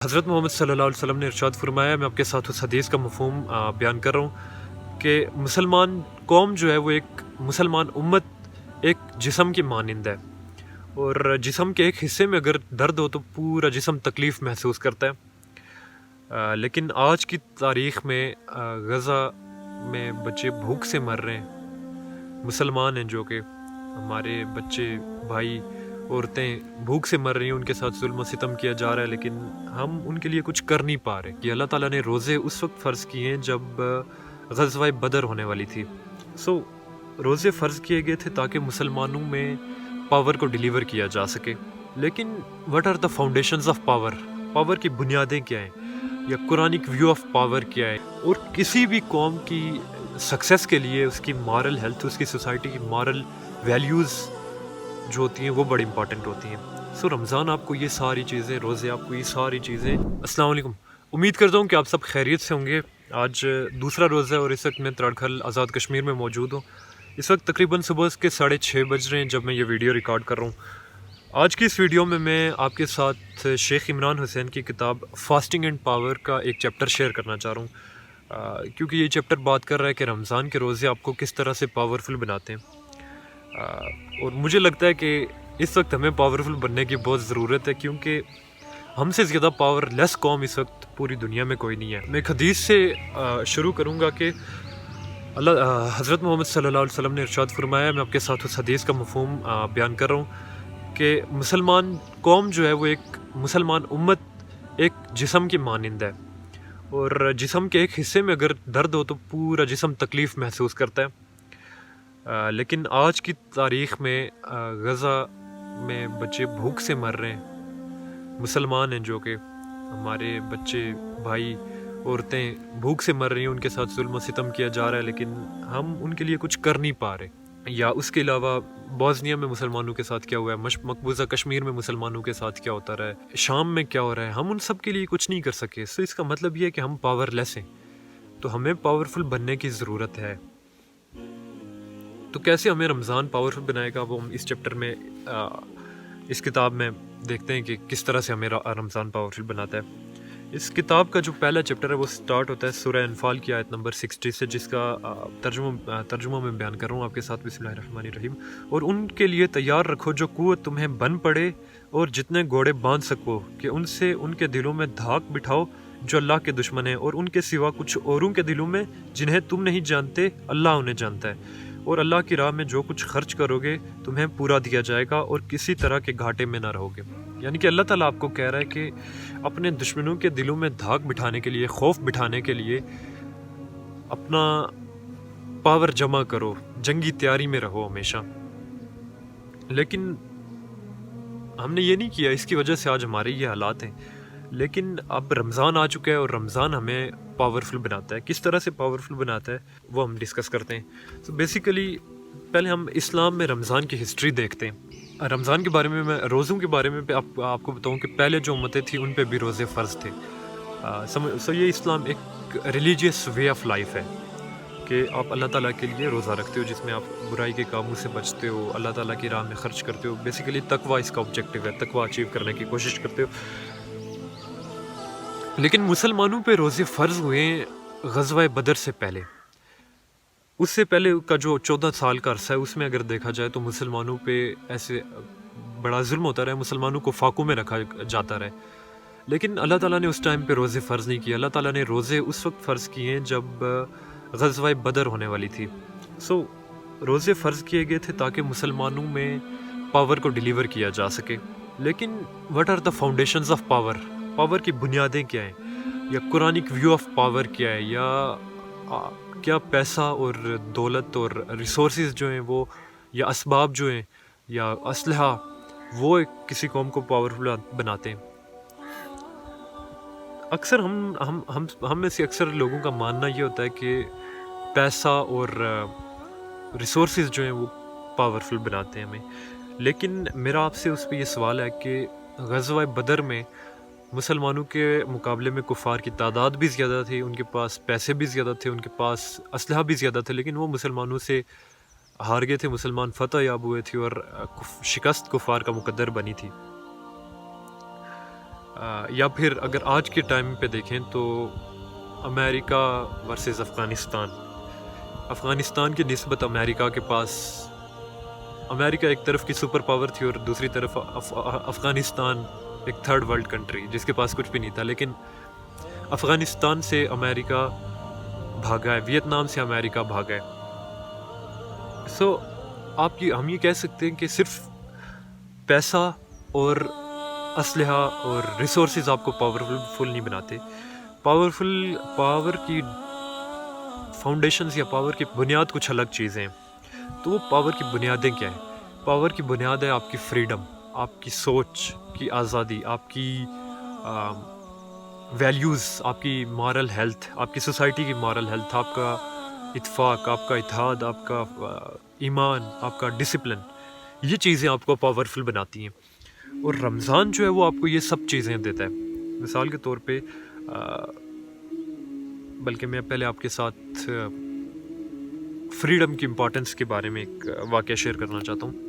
हज़रत मोहम्मद सल्लल्लाहु अलैहि वसल्लम ने इरशाद फरमाया, मैं आपके साथ उस हदीस का मफ़हूम बयान कर रहा हूँ कि मुसलमान कौम जो है वो एक मुसलमान उम्मत एक जिस्म की मानिंद है, और जिस्म के एक हिस्से में अगर दर्द हो तो पूरा जिस्म तकलीफ़ महसूस करता है। लेकिन आज की तारीख़ में गज़ा में बच्चे भूख से मर रहे हैं। मुसलमान हैं जो कि हमारे बच्चे, भाई, औरतें भूख से मर रही हैं, उनके साथ जुल्म सितम किया जा रहा है, लेकिन हम उनके लिए कुछ कर नहीं पा रहे। कि अल्लाह ताला ने रोज़े उस वक्त फ़र्ज़ किए हैं जब ग़ज़वा बदर होने वाली थी। रोज़े फ़र्ज़ किए गए थे ताकि मुसलमानों में पावर को डिलीवर किया जा सके। लेकिन what are the foundations of power? Power की बुनियादें क्या हैं, या कुरानिक व्यू ऑफ पावर क्या है? और किसी भी कौम की सक्सेस के लिए उसकी मॉरल हेल्थ, उसकी सोसाइटी की मॉरल वैल्यूज़ जो होती हैं वो बड़ी इंपॉर्टेंट होती हैं। रमज़ान आपको ये सारी चीज़ें, रोज़े आपको ये सारी चीज़ें। अस्सलाम वालेकुम। उम्मीद करता हूँ कि आप सब खैरियत से होंगे। आज दूसरा रोज़ा है और इस वक्त मैं तड़खल आज़ाद कश्मीर में मौजूद हूँ। इस वक्त तकरीबन सुबह के 6:30 बज रहे हैं जब मैं ये वीडियो रिकॉर्ड कर रहा हूँ। आज की इस वीडियो में मैं आपके साथ शेख इमरान हुसैन की किताब फास्टिंग एंड पावर का एक चैप्टर शेयर करना चाह रहा हूँ, क्योंकि ये चैप्टर बात कर रहा है कि रमज़ान के रोज़े आपको किस तरह से पावरफुल बनाते हैं। और मुझे लगता है कि इस वक्त हमें पावरफुल बनने की बहुत ज़रूरत है, क्योंकि हमसे ज़्यादा पावरलेस कौम इस वक्त पूरी दुनिया में कोई नहीं है। मैं एक हदीस से शुरू करूँगा कि हज़रत मोहम्मद सल्लल्लाहु अलैहि वसल्लम ने इरशाद फरमाया, मैं आपके साथ उस हदीस का मफ़हूम बयान कर रहा हूँ कि मुसलमान कौम जो है वो एक मुसलमान उम्मत एक जिस्म की मानिंद है, और जिस्म के एक हिस्से में अगर दर्द हो तो पूरा जिस्म तकलीफ़ महसूस करता है। लेकिन आज की तारीख़ में गज़ा में बच्चे भूख से मर रहे हैं। मुसलमान हैं जो कि हमारे बच्चे, भाई, औरतें भूख से मर रही हैं, उनके साथ जुल्म सितम किया जा रहा है, लेकिन हम उनके लिए कुछ कर नहीं पा रहे। या उसके अलावा बोस्निया में मुसलमानों के साथ क्या हुआ है, मकबूजा कश्मीर में मुसलमानों के साथ क्या होता रहा है, शाम में क्या हो रहा है, हम उन सब के लिए कुछ नहीं कर सके। इसका मतलब ये है कि हम पावरलेस हैं, तो हमें पावरफुल बनने की ज़रूरत है। तो कैसे हमें रमज़ान पावरफुल बनाएगा, वो हम इस चैप्टर में इस किताब में देखते हैं कि किस तरह से हमें रमज़ान पावरफुल बनाता है। इस किताब का जो पहला चैप्टर है वो स्टार्ट होता है सूरह अनफाल की आयत नंबर 60 से, जिसका तर्जुमा में बयान कर रहा हूँ आपके साथ। बिस्मिल्लाहिर्रहमानिर्रहीम। और उनके लिए तैयार रखो जो कुव्वत तुम्हें बन पड़े, और जितने घोड़े बांध सको, कि उनसे उनके दिलों में धाक बिठाओ जो अल्लाह के दुश्मन हैं, और उनके सिवा कुछ औरों के दिलों में जिन्हें तुम नहीं जानते, अल्लाह उन्हें जानता है। और अल्लाह की राह में जो कुछ खर्च करोगे तुम्हें पूरा दिया जाएगा, और किसी तरह के घाटे में ना रहोगे। यानी कि अल्लाह ताला आपको कह रहा है कि अपने दुश्मनों के दिलों में धाक बिठाने के लिए, खौफ बिठाने के लिए अपना पावर जमा करो, जंगी तैयारी में रहो हमेशा। लेकिन हमने ये नहीं किया, इसकी वजह से आज हमारे ये हालात हैं। लेकिन अब रमज़ान आ चुका है और रमज़ान हमें पावरफुल बनाता है। किस तरह से पावरफुल बनाता है वो हम डिस्कस करते हैं। तो बेसिकली पहले हम इस्लाम में रमज़ान की हिस्ट्री देखते हैं। रमज़ान के बारे में, मैं रोज़ों के बारे में आपको बताऊं कि पहले जो उम्मतें थी उन पे भी रोज़े फ़र्ज़ थे। ये इस्लाम एक रिलीजियस वे ऑफ लाइफ है कि आप अल्लाह ताला के लिए रोज़ा रखते हो, जिसमें आप बुराई के कामों से बचते हो, अल्लाह ताला की राह में ख़र्च करते हो। बेसिकली तकवा इसका ऑब्जेक्टिव है, तकवा अचीव करने की कोशिश करते हो। लेकिन मुसलमानों पे रोज़े फ़र्ज़ हुए ग़ज़वा बदर से पहले। उससे पहले का जो 14 साल का अरसा है, उसमें अगर देखा जाए तो मुसलमानों पे ऐसे बड़ा जुल्म होता रहा, मुसलमानों को फाकों में रखा जाता रहा। लेकिन अल्लाह ताला ने उस टाइम पे रोज़े फ़र्ज़ नहीं किए। अल्लाह ताला ने रोज़े उस वक्त फ़र्ज़ किए हैं जब ग़ज़वा बदर होने वाली थी। रोज़े फ़र्ज़ किए गए थे ताकि मुसलमानों में पावर को डिलीवर किया जा सके। लेकिन what are the foundations of power? Power की बुनियादें क्या हैं, या कुरानिक व्यू ऑफ पावर क्या है, या क्या पैसा और दौलत और रिसोर्सेज जो हैं वो, या असबाब जो हैं, या असलहा, वो किसी कौम को पावरफुल बनाते हैं। अक्सर हम में से अक्सर लोगों का मानना ये होता है कि पैसा और रिसोर्सेज जो हैं वो पावरफुल बनाते हैं हमें। लेकिन मेरा आपसे उस पर यह सवाल है कि ग़ज़वा बदर में मुसलमानों के मुकाबले में कुफ़ार की तादाद भी ज़्यादा थी, उनके पास पैसे भी ज़्यादा थे, उनके पास असलहा भी ज़्यादा थे, लेकिन वो मुसलमानों से हार गए थे। मुसलमान फ़तह याब हुए थे और शिकस्त कुफ़ार का मुकद्दर बनी थी। یا پھر اگر آج کے ٹائم پہ دیکھیں تو امریکہ ورسز افغانستان کی نسبت امریکہ کے پاس، امریکہ ایک طرف کی سپر پاور تھی اور دوسری طرف افغانستان ایک تھرڈ ورلڈ کنٹری جس کے پاس کچھ بھی نہیں تھا، لیکن افغانستان سے امریکہ بھاگا ہے، ویتنام سے امریکہ بھاگا ہے۔ سو ہم یہ کہہ سکتے ہیں کہ صرف پیسہ اور اسلحہ اور ریسورسز آپ کو پاورفل نہیں بناتے۔ پاور کی فاؤنڈیشنز یا پاور کی بنیاد کچھ الگ چیزیں ہیں۔ تو وہ پاور کی بنیادیں کیا ہیں؟ پاور کی بنیاد ہے آپ کی فریڈم، آپ کی سوچ کی آزادی، آپ کی ویلیوز، آپ کی مارل ہیلتھ، آپ کی سوسائٹی کی مارل ہیلتھ، آپ کا اتفاق، آپ کا اتحاد، آپ کا ایمان، آپ کا ڈسپلن، یہ چیزیں آپ کو پاورفل بناتی ہیں۔ اور رمضان جو ہے وہ آپ کو یہ سب چیزیں دیتا ہے۔ مثال کے طور پہ بلکہ میں پہلے آپ کے ساتھ فریڈم کی امپورٹنس کے بارے میں ایک واقعہ شیئر کرنا چاہتا ہوں۔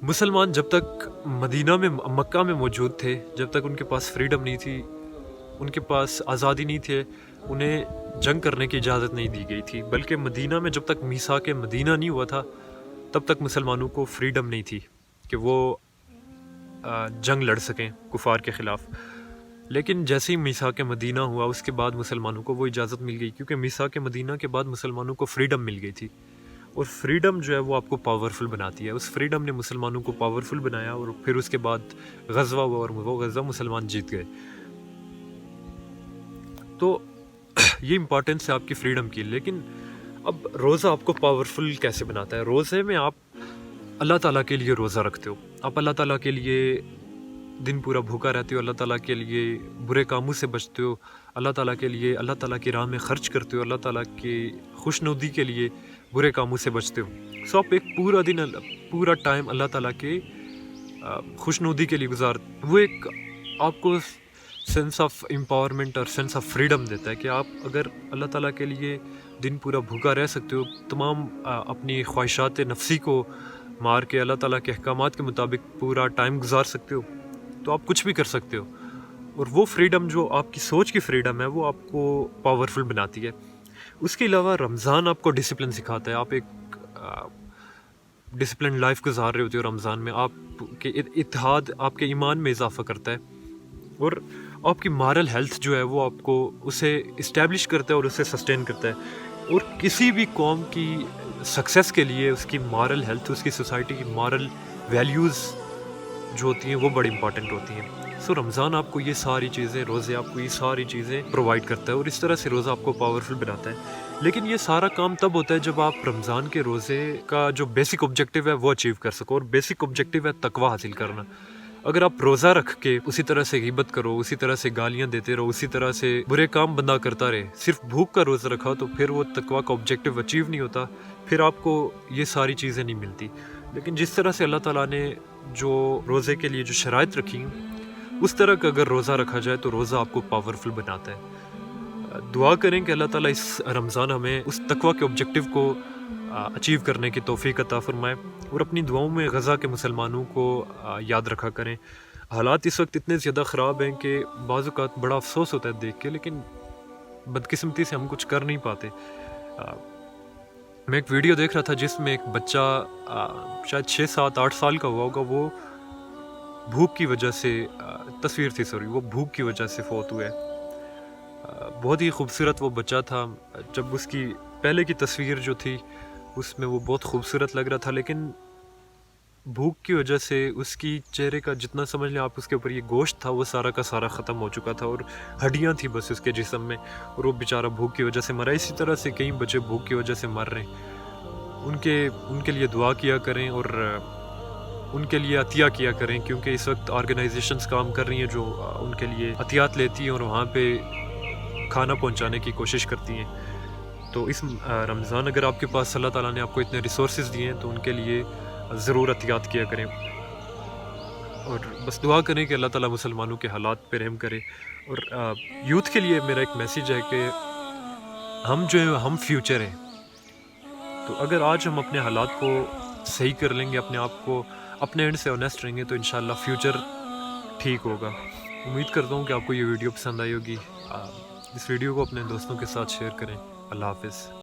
مسلمان جب تک مکہ میں موجود تھے، جب تک ان کے پاس فریڈم نہیں تھی، ان کے پاس آزادی نہیں تھے، انہیں جنگ کرنے کی اجازت نہیں دی گئی تھی، بلکہ مدینہ میں جب تک میثاق مدینہ نہیں ہوا تھا تب تک مسلمانوں کو فریڈم نہیں تھی کہ وہ جنگ لڑ سکیں کفار کے خلاف۔ لیکن جیسے ہی میثاق مدینہ ہوا اس کے بعد مسلمانوں کو وہ اجازت مل گئی، کیونکہ میثاق مدینہ کے بعد مسلمانوں کو فریڈم مل گئی تھی، اور فریڈم جو ہے وہ آپ کو پاورفل بناتی ہے۔ اس فریڈم نے مسلمانوں کو پاورفل بنایا، اور پھر اس کے بعد غزوہ ہوا اور وہ غزوہ مسلمان جیت گئے۔ تو یہ امپورٹنس ہے آپ کی فریڈم کی۔ لیکن اب روزہ آپ کو پاورفل کیسے بناتا ہے؟ روزے میں آپ اللہ تعالیٰ کے لیے روزہ رکھتے ہو، آپ اللہ تعالیٰ کے لیے دن پورا بھوکا رہتے ہو، اللہ تعالیٰ کے لیے برے کاموں سے بچتے ہو، اللہ تعالیٰ کے لیے اللہ تعالیٰ کی راہ میں خرچ کرتے ہو، اللہ تعالیٰ کی خوشنودی کے لیے برے کاموں سے بچتے ہو۔ سو آپ ایک پورا دن، پورا ٹائم اللہ تعالیٰ کے خوشنودی کے لیے وہ ایک آپ کو سینس آف امپاورمنٹ اور سینس آف فریڈم دیتا ہے کہ آپ اگر اللہ تعالیٰ کے لیے دن پورا بھوکا رہ سکتے ہو، تمام اپنی خواہشات نفسی کو مار کے اللہ تعالیٰ کے احکامات کے مطابق پورا ٹائم گزار سکتے ہو، تو آپ کچھ بھی کر سکتے ہو۔ اور وہ فریڈم جو آپ کی سوچ کی فریڈم ہے وہ آپ کو پاورفل بناتی ہے۔ اس کے علاوہ رمضان آپ کو ڈسپلن سکھاتا ہے، آپ ایک ڈسپلن لائف گزار رہے ہوتے ہو رمضان میں، آپ کے اتحاد، آپ کے ایمان میں اضافہ کرتا ہے، اور آپ کی مارل ہیلتھ جو ہے وہ آپ کو اسے اسٹیبلش کرتا ہے اور اسے سسٹین کرتا ہے۔ اور کسی بھی قوم کی سکسیس کے لیے اس کی مارل ہیلتھ، اس کی سوسائٹی کی مارل ویلیوز جو ہوتی ہیں وہ بڑی امپورٹنٹ ہوتی ہیں۔ سو رمضان آپ کو یہ ساری چیزیں، روزے آپ کو یہ ساری چیزیں پرووائڈ کرتا ہے، اور اس طرح سے روزہ آپ کو پاورفل بناتا ہے۔ لیکن یہ سارا کام تب ہوتا ہے جب آپ رمضان کے روزے کا جو بیسک آبجیکٹیو ہے وہ اچیو کر سکو، اور بیسک آبجیکٹیو ہے تقوی حاصل کرنا۔ اگر آپ روزہ رکھ کے اسی طرح سے غیبت کرو، اسی طرح سے گالیاں دیتے رہو، اسی طرح سے برے کام بندہ کرتا رہے، صرف بھوک کا روزہ رکھا، تو پھر وہ تقوی کا آبجیکٹیو اچیو نہیں ہوتا، پھر آپ کو یہ ساری چیزیں نہیں ملتی۔ لیکن جس طرح سے اللہ تعالیٰ نے جو روزے کے لیے جو شرائط رکھی اس طرح کا اگر روزہ رکھا جائے تو روزہ آپ کو پاورفل بناتا ہے۔ دعا کریں کہ اللہ تعالیٰ اس رمضان ہمیں اس تقوی کے آبجیکٹیو کو اچیو کرنے کی توفیق عطا فرمائے، اور اپنی دعاؤں میں غزہ کے مسلمانوں کو یاد رکھا کریں۔ حالات اس وقت اتنے زیادہ خراب ہیں کہ بعض اوقات بڑا افسوس ہوتا ہے دیکھ کے، لیکن بدقسمتی سے ہم کچھ کر نہیں پاتے۔ میں ایک ویڈیو دیکھ رہا تھا جس میں ایک بچہ شاید 6 7 8 سال کا ہوا ہوگا، وہ بھوک کی وجہ سے وہ بھوک کی وجہ سے فوت ہوئے۔ بہت ہی خوبصورت وہ بچہ تھا، جب اس کی پہلے کی تصویر جو تھی اس میں وہ بہت خوبصورت لگ رہا تھا، لیکن بھوک کی وجہ سے اس کی چہرے کا جتنا سمجھ لیں آپ اس کے اوپر یہ گوشت تھا وہ سارا کا سارا ختم ہو چکا تھا، اور ہڈیاں تھیں بس اس کے جسم میں، اور وہ بیچارہ بھوک کی وجہ سے مرا۔ اسی طرح سے کئی بچے بھوک کی وجہ سے مر رہے ہیں۔ ان کے لیے دعا کیا کریں، اور ان کے لیے عطیہ کیا کریں، کیونکہ اس وقت آرگنائزیشنز کام کر رہی ہیں جو ان کے لیے عطیات لیتی ہیں اور وہاں پہ کھانا پہنچانے کی کوشش کرتی ہیں۔ تو اس رمضان اگر آپ کے پاس اللہ تعالیٰ نے آپ کو اتنے ریسورسز دیے ہیں تو ان کے لیے ضرور عطیات کیا کریں، اور بس دعا کریں کہ اللہ تعالیٰ مسلمانوں کے حالات پہ رحم کرے۔ اور یوتھ کے لیے میرا ایک میسیج ہے کہ ہم فیوچر ہیں، تو اگر آج ہم اپنے حالات کو صحیح کر لیں گے، اپنے آپ کو اپنے اینڈ سے آنیسٹ رہیں گے، تو انشاءاللہ فیوچر ٹھیک ہوگا. امید کرتا ہوں کہ آپ کو یہ ویڈیو پسند آئی ہوگی. اس ویڈیو کو اپنے دوستوں کے ساتھ شیئر کریں. اللہ حافظ.